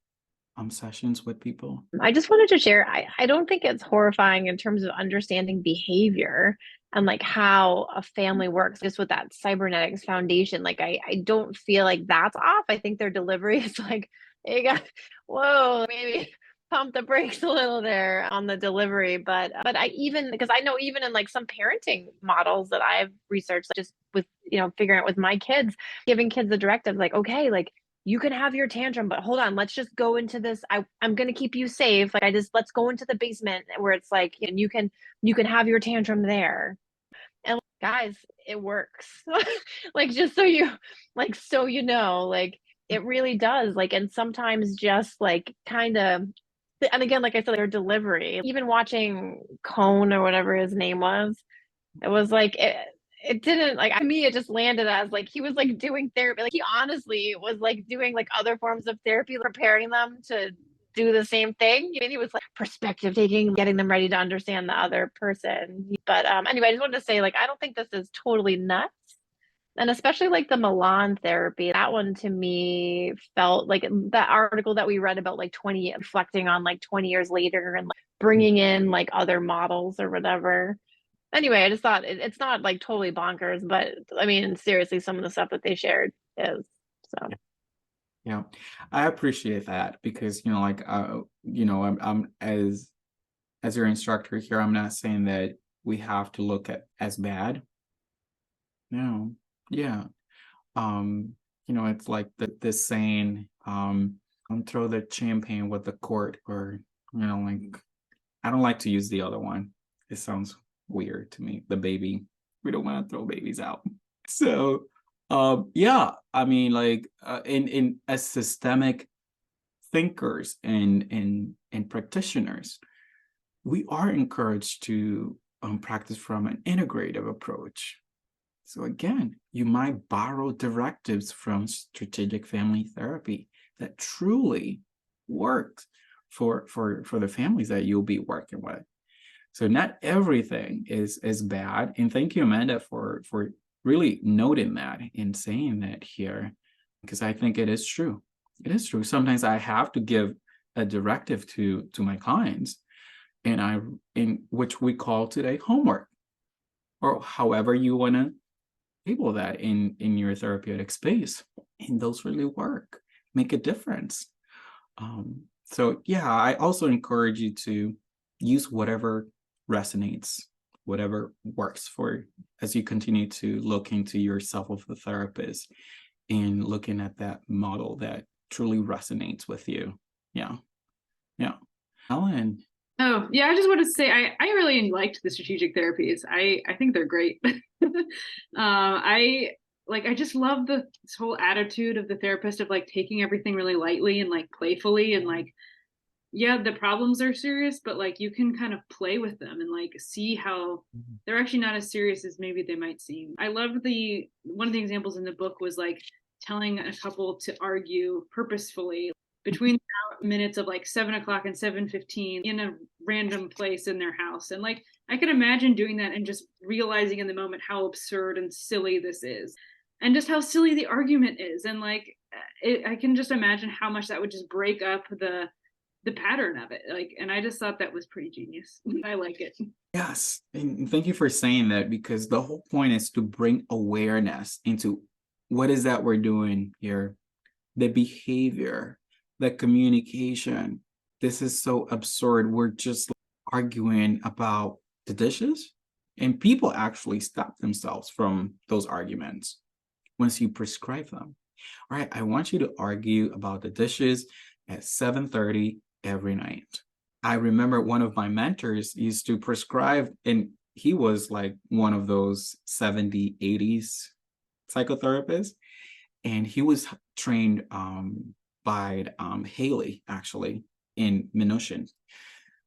sessions with people. I just wanted to share, I don't think it's horrifying in terms of understanding behavior and like how a family works just with that cybernetics foundation. Like I don't feel like that's off. I think their delivery is like, hey guys, whoa, maybe pump the brakes a little there on the delivery. But because I know even in like some parenting models that I've researched, just with, figuring out with my kids, giving kids the directive, like, okay, like you can have your tantrum, but hold on, let's just go into this. I'm going to keep you safe. Like let's go into the basement where it's like, and you can have your tantrum there. And guys, it works. Like, just so you know, like it really does. Like, and sometimes just like kind of, and again, like I said, their delivery, even watching Cone or whatever his name was, it was like, it didn't, like, to me, it just landed as like he was like doing therapy. Like he honestly was like doing like other forms of therapy, preparing them to do the same thing. I mean, he was like perspective taking, getting them ready to understand the other person. But anyway, I just wanted to say, like, I don't think this is totally nuts. And especially like the Milan therapy, that one to me felt like that article that we read about like reflecting on like 20 years later and like bringing in like other models or whatever. Anyway, I just thought it's not like totally bonkers, but I mean, seriously, some of the stuff that they shared is so. Yeah, I appreciate that because, like, I'm as your instructor here, I'm not saying that we have to look at as bad. No, yeah. It's like the saying, don't throw the champagne with the cork, or, like, I don't like to use the other one. It sounds weird to me. The baby, we don't want to throw babies out. So, yeah, I mean, like, in as systemic thinkers and practitioners, we are encouraged to practice from an integrative approach. So again, you might borrow directives from strategic family therapy that truly works for the families that you'll be working with. So not everything is bad. And thank you, Amanda, for really noting that and saying that here, because I think it is true. It is true. Sometimes I have to give a directive to my clients, and in which we call today homework, or however you want to label that in your therapeutic space. And those really work, make a difference. So yeah, I also encourage you to use whatever resonates, whatever works for, as you continue to look into yourself as a therapist and looking at that model that truly resonates with you. Yeah. Ellen. Oh, yeah, I just wanted to say I really liked the strategic therapies. I think they're great. I just love this whole attitude of the therapist of like taking everything really lightly and like playfully, and like, yeah, the problems are serious, but like you can kind of play with them and like see how they're actually not as serious as maybe they might seem. I loved one of the examples in the book was like telling a couple to argue purposefully between minutes of like 7 o'clock and 7:15 in a random place in their house. And like I could imagine doing that and just realizing in the moment how absurd and silly this is, and just how silly the argument is. And like I can just imagine how much that would just break up the pattern of it. Like, and I just thought that was pretty genius. I like it. Yes, and thank you for saying that, because the whole point is to bring awareness into what is that we're doing here, the behavior, the communication. This is so absurd. We're just arguing about the dishes, and people actually stop themselves from those arguments once you prescribe them. All right, I want you to argue about the dishes at 7:30 every night. I remember one of my mentors used to prescribe, and he was like one of those 70s, 80s psychotherapists, and he was trained by Haley, actually, in Minuchin.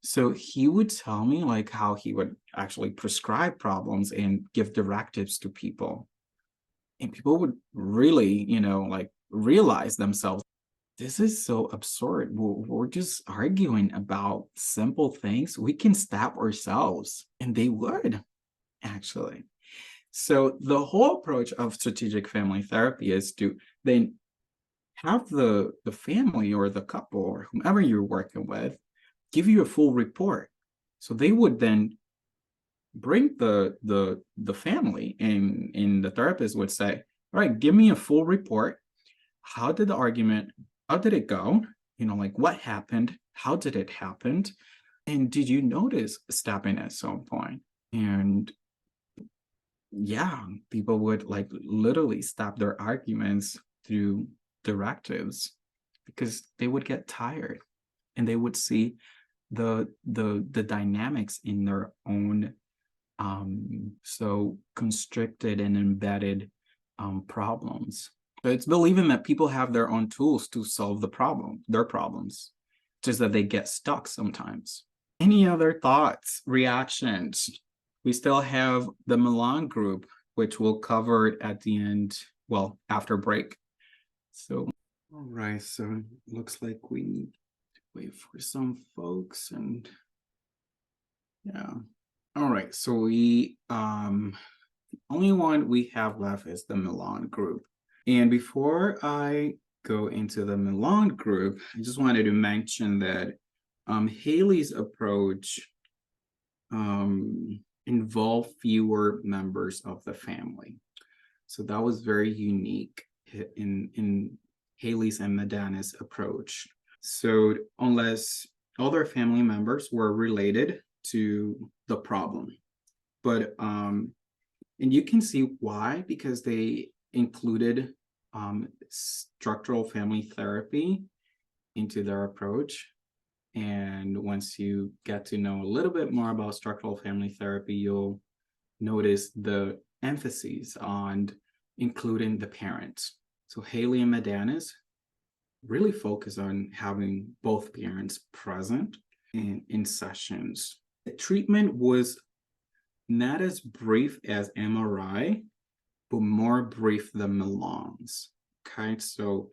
So he would tell me like how he would actually prescribe problems and give directives to people. And people would really, like realize themselves, this is so absurd. We're just arguing about simple things. We can stop ourselves. And they would, actually. So the whole approach of strategic family therapy is to then have the family or the couple or whomever you're working with give you a full report. So they would then bring the family, and the therapist would say, all right, give me a full report. How did it go? Like what happened? How did it happen? And did you notice stopping at some point? And yeah, people would like literally stop their arguments through directives, because they would get tired and they would see the dynamics in their own so constricted and embedded problems. So it's believing that people have their own tools to solve their problems, just that they get stuck sometimes. Any other thoughts, reactions? We still have the Milan group, which we'll cover at the end, well, after break. So, all right, so it looks like we need to wait for some folks, and yeah. All right, so we the only one we have left is the Milan group. And before I go into the Milan group, I just wanted to mention that Haley's approach involved fewer members of the family. So that was very unique in Haley's and Madana's approach. So unless other family members were related to the problem, but and you can see why, because they included structural family therapy into their approach. And once you get to know a little bit more about structural family therapy, you'll notice the emphasis on including the parents. So Haley and Madana's really focus on having both parents present in sessions. The treatment was not as brief as MRI, but more brief than Milan's. Okay, so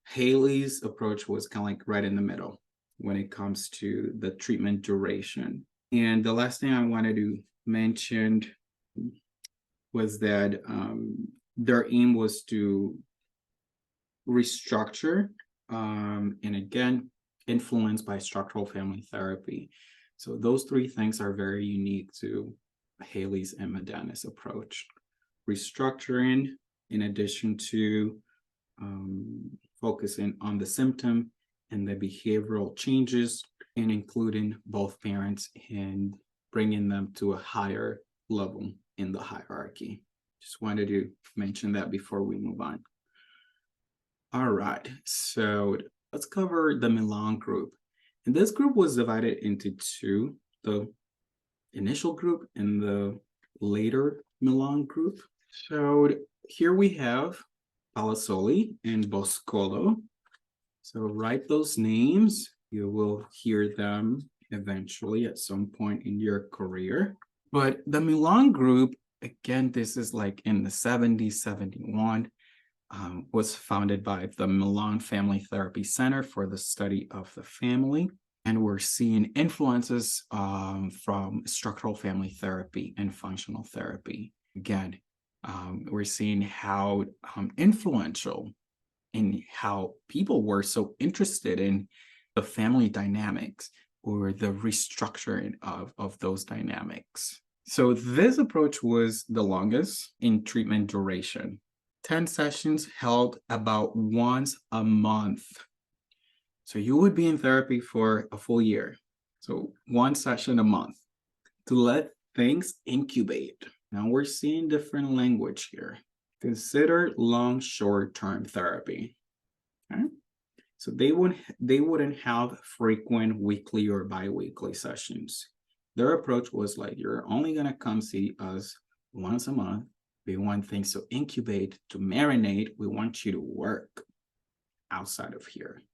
Haley's approach was kind of like right in the middle when it comes to the treatment duration. And the last thing I wanted to mention was that their aim was to restructure, and again, influenced by structural family therapy. So those three things are very unique to Haley's and Medana's approach. Restructuring, in addition to focusing on the symptom and the behavioral changes, and including both parents and bringing them to a higher level in the hierarchy. Just wanted to mention that before we move on. All right, so let's cover the Milan group. And this group was divided into two, the initial group and the later Milan group. So here we have Palazzoli and Boscolo. So write those names. You will hear them eventually at some point in your career. But the Milan group, again, this is like in the 70s, 71, was founded by the Milan Family Therapy Center for the Study of the Family. And we're seeing influences from structural family therapy and functional therapy. Again, we're seeing how influential and how people were so interested in the family dynamics or the restructuring of those dynamics. So this approach was the longest in treatment duration. 10 sessions held about once a month. So you would be in therapy for a full year. So one session a month to let things incubate. Now we're seeing different language here. Consider long, short-term therapy. Okay? So they wouldn't have frequent weekly or bi-weekly sessions. Their approach was like, you're only gonna come see us once a month. We want things to incubate, to marinate. We want you to work outside of here.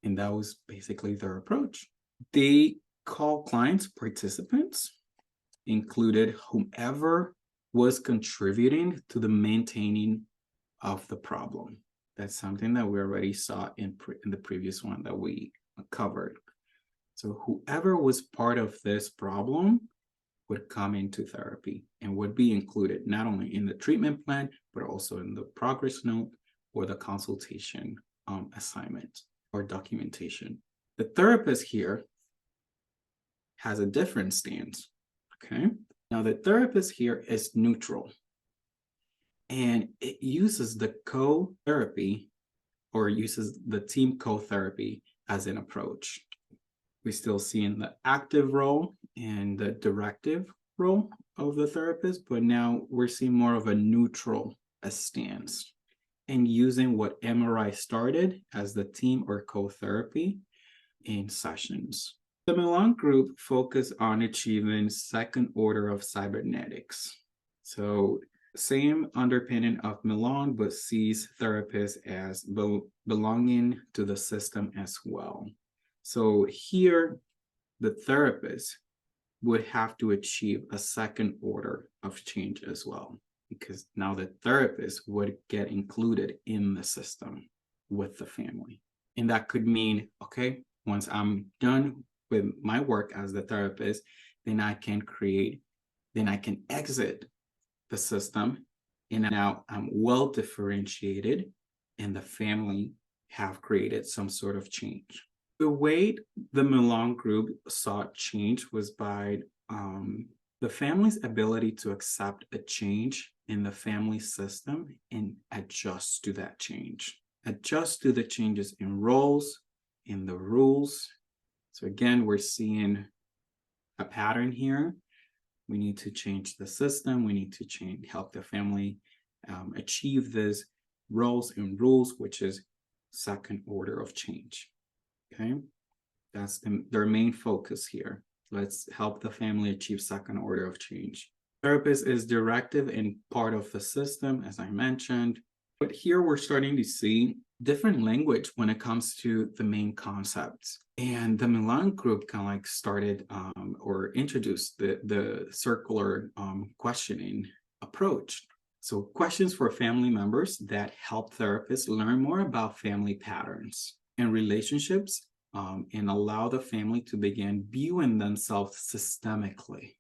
And that was basically their approach. They call clients participants, included whomever was contributing to the maintaining of the problem. That's something that we already saw in the previous one that we covered. So whoever was part of this problem would come into therapy and would be included not only in the treatment plan, but also in the progress note or the consultation assignment or documentation. The therapist here has a different stance, okay? Now the therapist here is neutral and it uses the co-therapy or uses the team co-therapy as an approach. We still see in the active role and the directive role of the therapist, but now we're seeing more of a neutral stance and using what MRI started as the team or co-therapy in sessions. The Milan group focused on achieving second order of cybernetics. So same underpinning of Milan, but sees therapists as belonging to the system as well. So here, the therapist would have to achieve a second order of change as well, because now the therapist would get included in the system with the family. And that could mean, okay, once I'm done with my work as the therapist, then I can exit the system. And now I'm well differentiated and the family have created some sort of change. The way the Milan group saw change was by the family's ability to accept a change in the family system and adjust to that change. Adjust to the changes in roles, in the rules. So again, we're seeing a pattern here. We need to change the system. We need to help the family achieve this roles and rules, which is second order of change. Okay, that's their main focus here. Let's help the family achieve second order of change. Therapist is directive and part of the system, as I mentioned. But here we're starting to see different language when it comes to the main concepts. And the Milan group kind of like started or introduced the circular questioning approach. So questions for family members that help therapists learn more about family patterns and relationships and allow the family to begin viewing themselves systemically.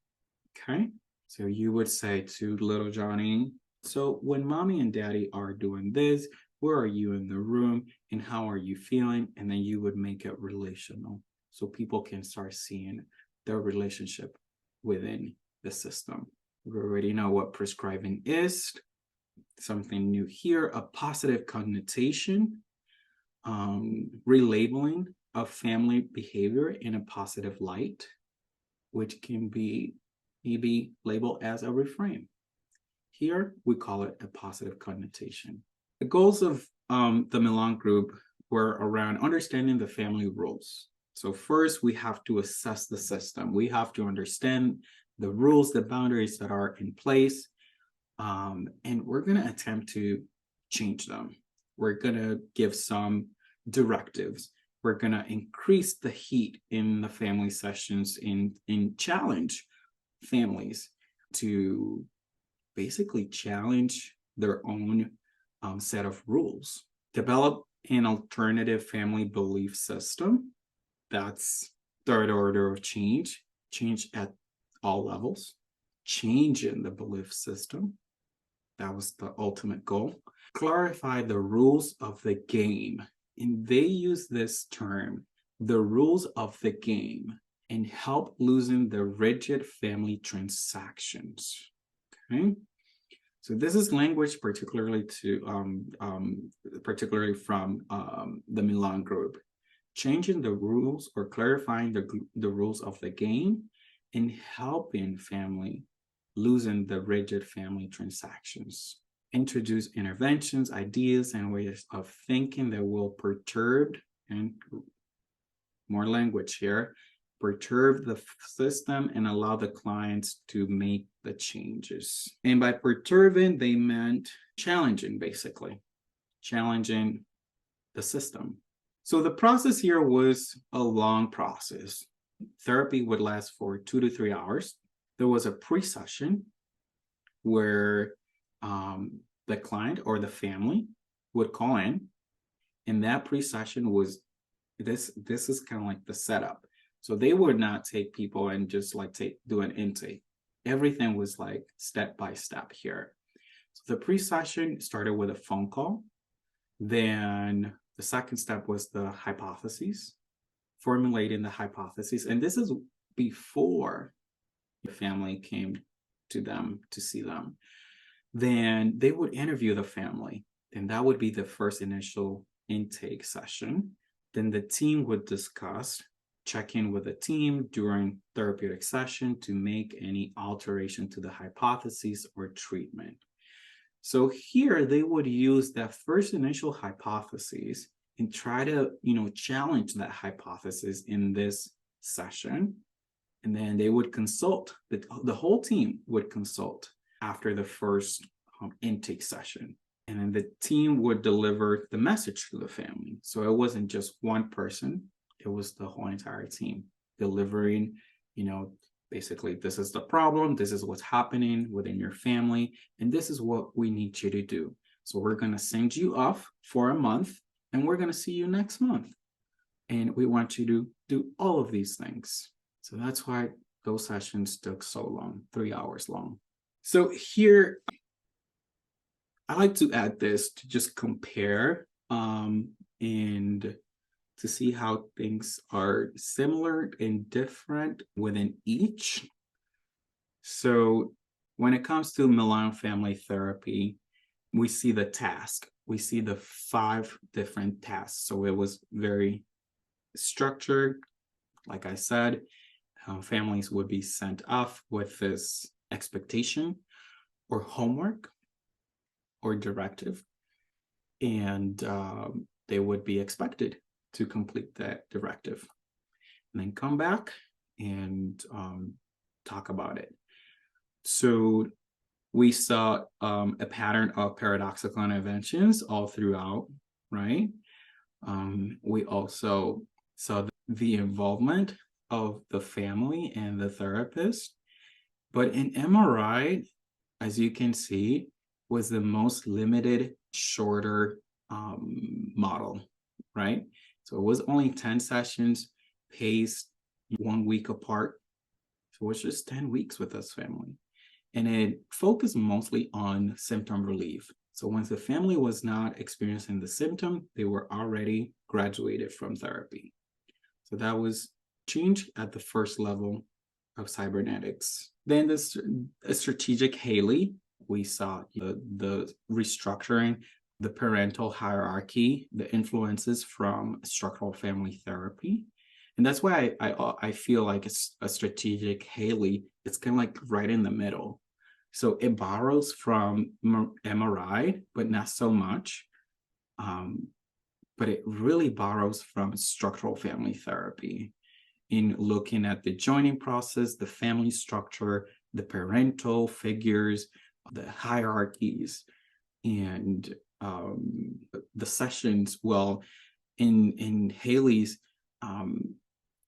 Okay, So you would say to little Johnny, so when mommy and daddy are doing this, where are you in the room and how are you feeling? And then you would make it relational so people can start seeing their relationship within the system. We already know what prescribing is. Something new here, a positive connotation, relabeling of family behavior in a positive light, which can be maybe labeled as a refrain. Here, we call it a positive connotation. The goals of the Milan group were around understanding the family rules. So first, we have to assess the system. We have to understand the rules, the boundaries that are in place, and we're going to attempt to change them. We're going to give some directives. We're going to increase the heat in the family sessions and challenge families to basically challenge their own set of rules. Develop an alternative family belief system. That's third order of change at all levels. Change in the belief system. That was the ultimate goal. Clarify the rules of the game. And they use this term, the rules of the game, and help loosen the rigid family transactions. Okay. So this is language particularly from the Milan group. Changing the rules or clarifying the rules of the game and helping family loosen the rigid family transactions. Introduce interventions, ideas, and ways of thinking that will perturb, and more language here, perturb the system and allow the clients to make the changes. And by perturbing, they meant challenging, basically, challenging the system. So the process here was a long process. Therapy would last for 2 to 3 hours. There was a pre-session where the client or the family would call in, and that pre-session was this is kind of like the setup. So they would not take people and just like do an intake. Everything was like step by step here. So the pre-session started with a phone call. Then the second step was the hypotheses, formulating the hypotheses. And this is before the family came to them to see them. Then they would interview the family, and that would be the first initial intake session. Then the team would discuss, check in with the team during therapeutic session to make any alteration to the hypotheses or treatment. So here they would use that first initial hypothesis and try to, challenge that hypothesis in this session. And then they would consult, the whole team would consult after the first intake session. And then the team would deliver the message to the family. So it wasn't just one person, it was the whole entire team delivering, basically, this is the problem, this is what's happening within your family, and this is what we need you to do. So we're going to send you off for a month, and we're going to see you next month. And we want you to do all of these things. So that's why those sessions took so long, 3 hours long. So here, I like to add this to just compare and to see how things are similar and different within each. So when it comes to Milan family therapy, we see the task. We see the 5 different tasks. So it was very structured. Like I said, families would be sent off with this expectation or homework or directive, and they would be expected to complete that directive and then come back and talk about it. So we saw a pattern of paradoxical interventions all throughout, right? We also saw the involvement of the family and the therapist. But in MRI, as you can see, was the most limited, shorter model, right? So it was only 10 sessions, paced 1 week apart. So it was just 10 weeks with this family. and it focused mostly on symptom relief. So once the family was not experiencing the symptom, they were already graduated from therapy. So that was changed at the first level of cybernetics. Then the strategic Haley, we saw the restructuring, the parental hierarchy, the influences from structural family therapy. And that's why I feel like it's a strategic Haley. It's kind of like right in the middle. So it borrows from MRI, but not so much. But it really borrows from structural family therapy in looking at the joining process, the family structure, the parental figures, the hierarchies, and the sessions. Well, in Haley's,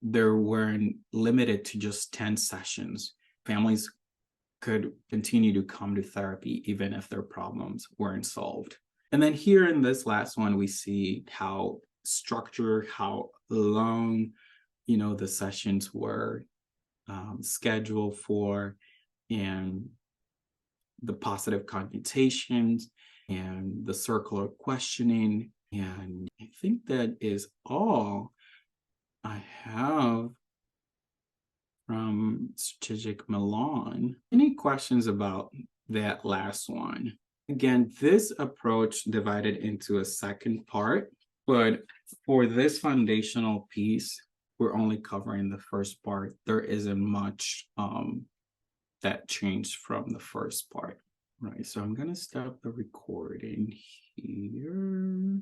there weren't limited to just 10 sessions. Families could continue to come to therapy even if their problems weren't solved. And then here in this last one, we see how structured, how long, the sessions were scheduled for, and the positive computations and the circular questioning. And I think that is all I have from Strategic Milan. Any questions about that last one? Again, this approach divided into a second part, but for this foundational piece, we're only covering the first part. There isn't much that changed from the first part, right? So I'm gonna stop the recording here.